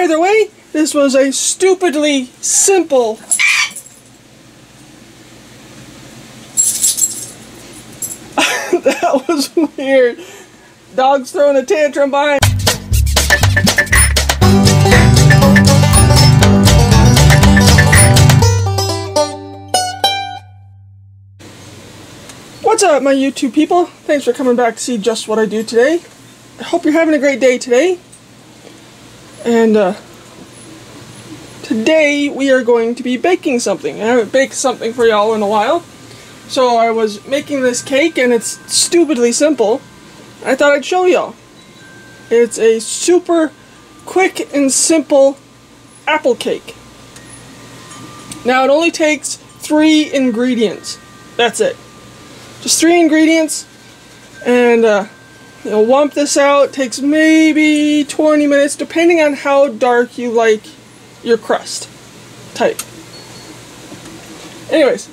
Either way, this was a stupidly simple that was weird. Dog's throwing a tantrum behind. What's up, my YouTube people? Thanks for coming back to see just what I do today. I hope you're having a great day today. And today we are going to be baking something. I haven't baked something for y'all in a while. So I was making this cake and it's stupidly simple. I thought I'd show y'all. It's a super quick and simple apple cake. Now it only takes 3 ingredients. That's it. Just 3 ingredients, and you'll wump this out. It takes maybe 20 minutes, depending on how dark you like your crust type. Anyways,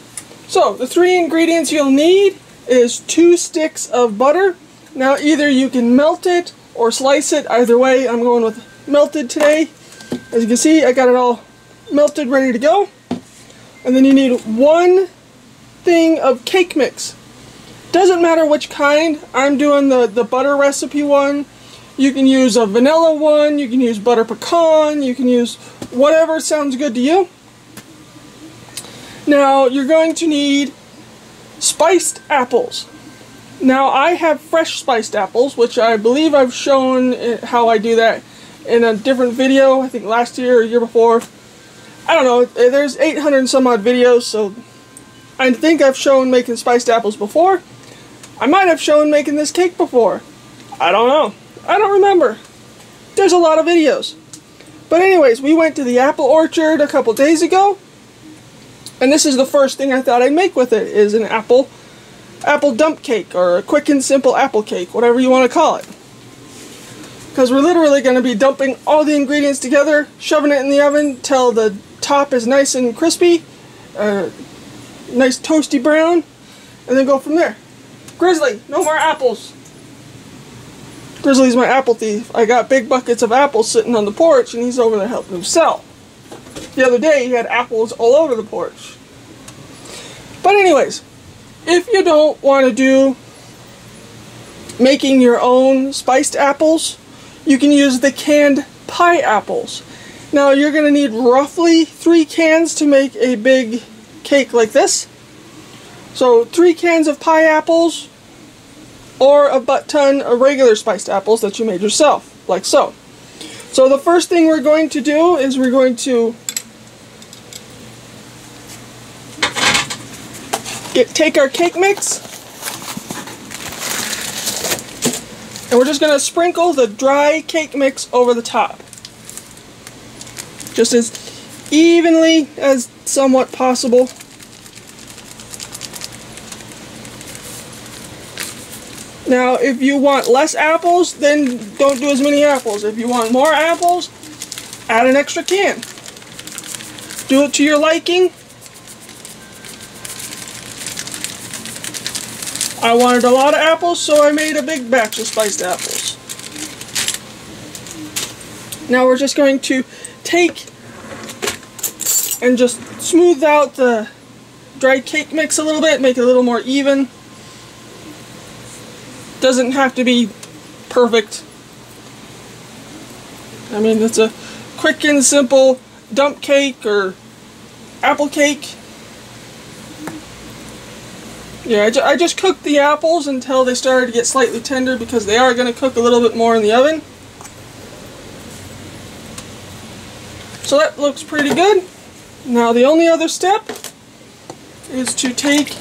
so the 3 ingredients you'll need is 2 sticks of butter. Now either you can melt it or slice it. Either way, I'm going with melted today. As you can see, I got it all melted, ready to go. And then you need 1 thing of cake mix. Doesn't matter which kind. I'm doing the butter recipe one. You can use a vanilla one, you can use butter pecan, you can use whatever sounds good to you. Now you're going to need spiced apples. Now I have fresh spiced apples, which I believe I've shown how I do that in a different video, I think last year or year before. I don't know, there's 800 and some odd videos, so I think I've shown making spiced apples before. I might have shown making this cake before. I don't know. I don't remember. There's a lot of videos. But anyways, we went to the apple orchard a couple days ago. And this is the first thing I thought I'd make with it, is an apple dump cake, or a quick and simple apple cake, whatever you want to call it. Because we're literally going to be dumping all the ingredients together, shoving it in the oven till the top is nice and crispy, nice toasty brown, and then go from there. Grizzly, no more apples. Grizzly's my apple thief. I got big buckets of apples sitting on the porch and he's over there helping himself. The other day he had apples all over the porch. But anyways, if you don't want to do making your own spiced apples, you can use the canned pie apples. Now you're going to need roughly 3 cans to make a big cake like this. So 3 cans of pie apples, or a butt-ton of regular spiced apples that you made yourself, like so. So the first thing we're going to do is we're going to take our cake mix, and we're just going to sprinkle the dry cake mix over the top. Just as evenly as somewhat possible. Now, if you want less apples, then don't do as many apples. If you want more apples, add an extra can. Do it to your liking. I wanted a lot of apples, so I made a big batch of spiced apples. Now we're just going to take and just smooth out the dry cake mix a little bit, make it a little more even. Doesn't have to be perfect. I mean, it's a quick and simple dump cake or apple cake. Yeah, I just cooked the apples until they started to get slightly tender because they are going to cook a little bit more in the oven. So that looks pretty good. Now the only other step is to take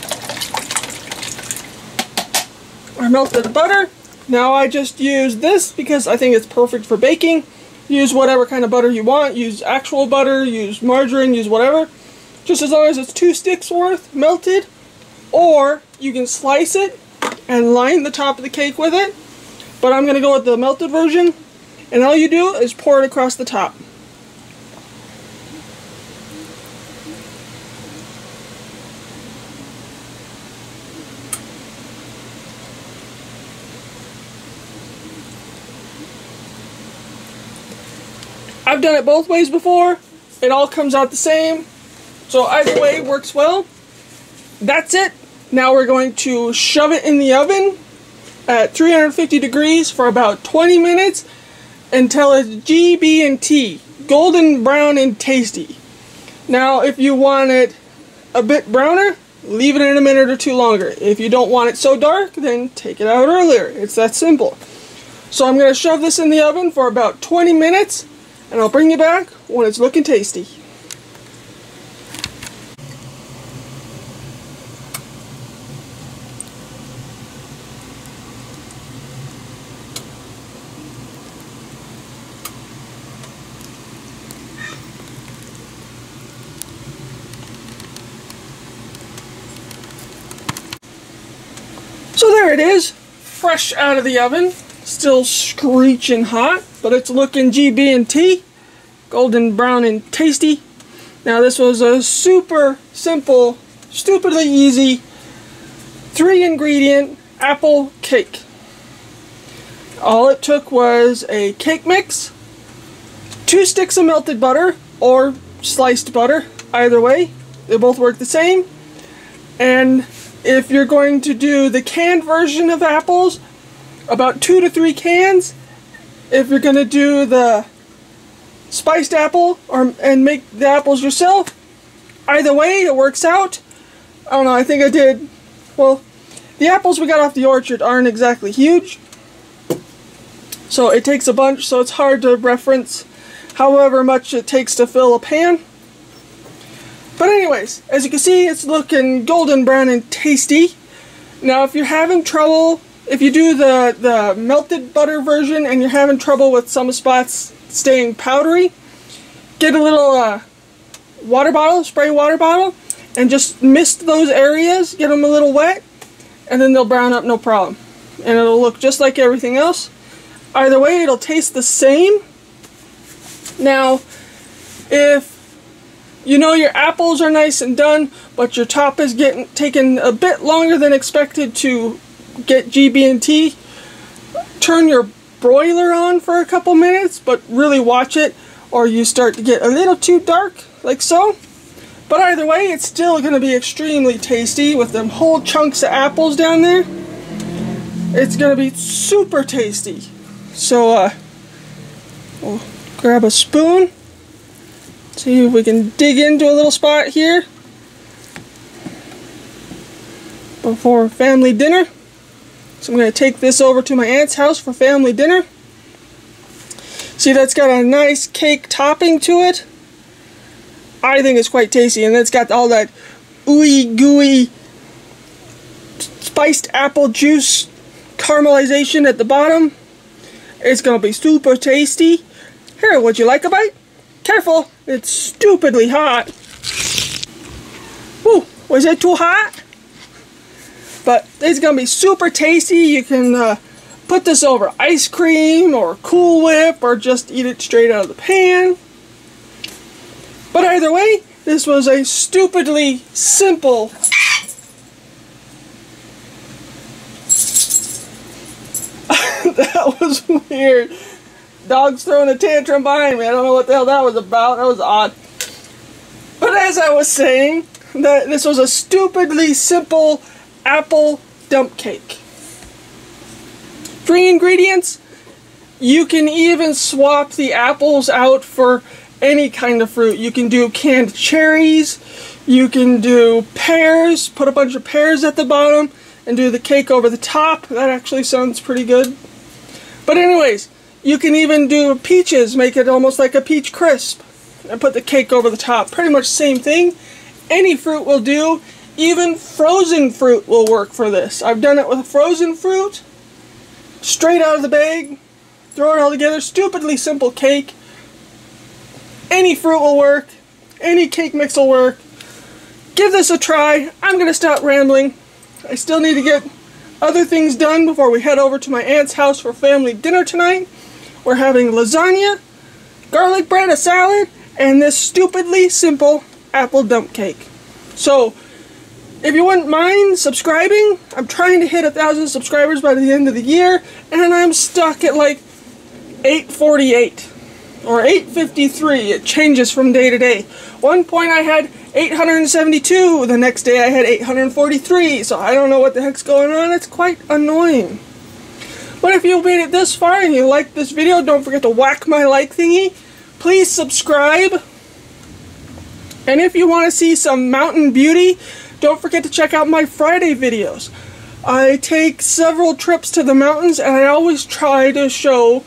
our melted butter. Now I just use this because I think it's perfect for baking. Use whatever kind of butter you want. Use actual butter, use margarine, use whatever. Just as long as it's 2 sticks worth melted. Or you can slice it and line the top of the cake with it. But I'm going to go with the melted version. And all you do is pour it across the top. I've done it both ways before. It all comes out the same. So either way works well. That's it. Now we're going to shove it in the oven at 350 degrees for about 20 minutes until it's GB&T, golden brown and tasty. Now if you want it a bit browner, leave it in a minute or two longer. If you don't want it so dark, then take it out earlier. It's that simple. So I'm going to shove this in the oven for about 20 minutes, and I'll bring you back when it's looking tasty. So there it is, fresh out of the oven, still screeching hot, but it's looking GB&T, golden brown and tasty. Now this was a super simple, stupidly easy, 3-ingredient apple cake. All it took was a cake mix, 2 sticks of melted butter or sliced butter, either way, they both work the same, and if you're going to do the canned version of apples, about 2 to 3 cans. If you're going to do the spiced apple and make the apples yourself, either way it works out. I don't know, I think I did, well, the apples we got off the orchard aren't exactly huge, so it takes a bunch, so it's hard to reference however much it takes to fill a pan. But anyways, as you can see, it's looking golden brown and tasty. Now if you're having trouble, if you do the melted butter version and you're having trouble with some spots staying powdery, get a little water bottle, spray water bottle, and just mist those areas, get them a little wet, and then they'll brown up no problem. And it'll look just like everything else. Either way, it'll taste the same. Now, if you know your apples are nice and done, but your top is taking a bit longer than expected to get GB&T, turn your broiler on for a couple minutes, but really watch it, or you start to get a little too dark, like so. But either way, it's still going to be extremely tasty with them whole chunks of apples down there. It's going to be super tasty. So, we'll grab a spoon. See if we can dig into a little spot here before family dinner. So I'm going to take this over to my aunt's house for family dinner. See, that's got a nice cake topping to it. I think it's quite tasty, and it's got all that ooey gooey spiced apple juice caramelization at the bottom. It's going to be super tasty. Here, would you like a bite? Careful, it's stupidly hot. Woo, was it too hot? But it's going to be super tasty. You can put this over ice cream or Cool Whip or just eat it straight out of the pan. But either way, this was a stupidly simple that was weird. Dog's throwing a tantrum behind me. I don't know what the hell that was about. That was odd. But as I was saying, that this was a stupidly simple apple dump cake. 3 ingredients. You can even swap the apples out for any kind of fruit. You can do canned cherries. You can do pears. Put a bunch of pears at the bottom and do the cake over the top. That actually sounds pretty good. But anyways, you can even do peaches, make it almost like a peach crisp, and put the cake over the top. Pretty much same thing. Any fruit will do. Even frozen fruit will work for this. I've done it with frozen fruit, straight out of the bag, throw it all together. Stupidly simple cake. Any fruit will work. Any cake mix will work. Give this a try. I'm going to stop rambling. I still need to get other things done before we head over to my aunt's house for family dinner tonight. We're having lasagna, garlic bread, a salad, and this stupidly simple apple dump cake. So, if you wouldn't mind subscribing, I'm trying to hit 1,000 subscribers by the end of the year, and I'm stuck at like 848. or 853. It changes from day to day. One point I had 872, the next day I had 843, so I don't know what the heck's going on. It's quite annoying. But if you made it this far and you liked this video, don't forget to whack my like thingy. Please subscribe. And if you want to see some mountain beauty, don't forget to check out my Friday videos. I take several trips to the mountains and I always try to show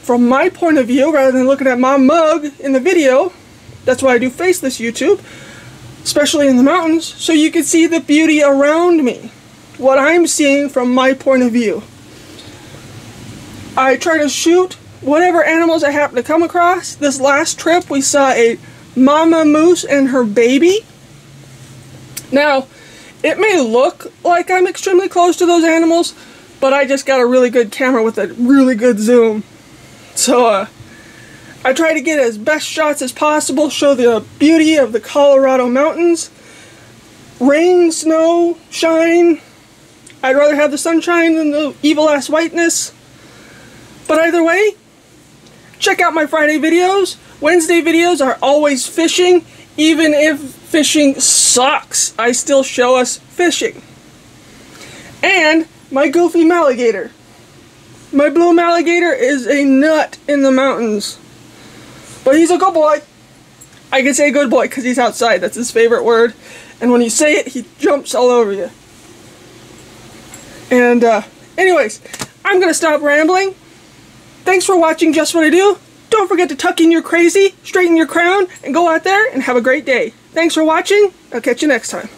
from my point of view rather than looking at my mug in the video. That's why I do faceless YouTube, especially in the mountains, so you can see the beauty around me. What I'm seeing from my point of view. I try to shoot whatever animals I happen to come across. This last trip we saw a mama moose and her baby. Now, it may look like I'm extremely close to those animals, but I just got a really good camera with a really good zoom. So, I try to get as best shots as possible, show the beauty of the Colorado mountains. Rain, snow, shine. I'd rather have the sunshine than the evil-ass whiteness. But either way, check out my Friday videos. Wednesday videos are always fishing. Even if fishing sucks, I still show us fishing. And my goofy Maligator. My blue Maligator is a nut in the mountains. But he's a good boy. I can say good boy because he's outside. That's his favorite word. And when you say it, he jumps all over you. And anyways, I'm going to stop rambling. Thanks for watching Just What I Do. Don't forget to tuck in your crazy, straighten your crown, and go out there and have a great day. Thanks for watching. I'll catch you next time.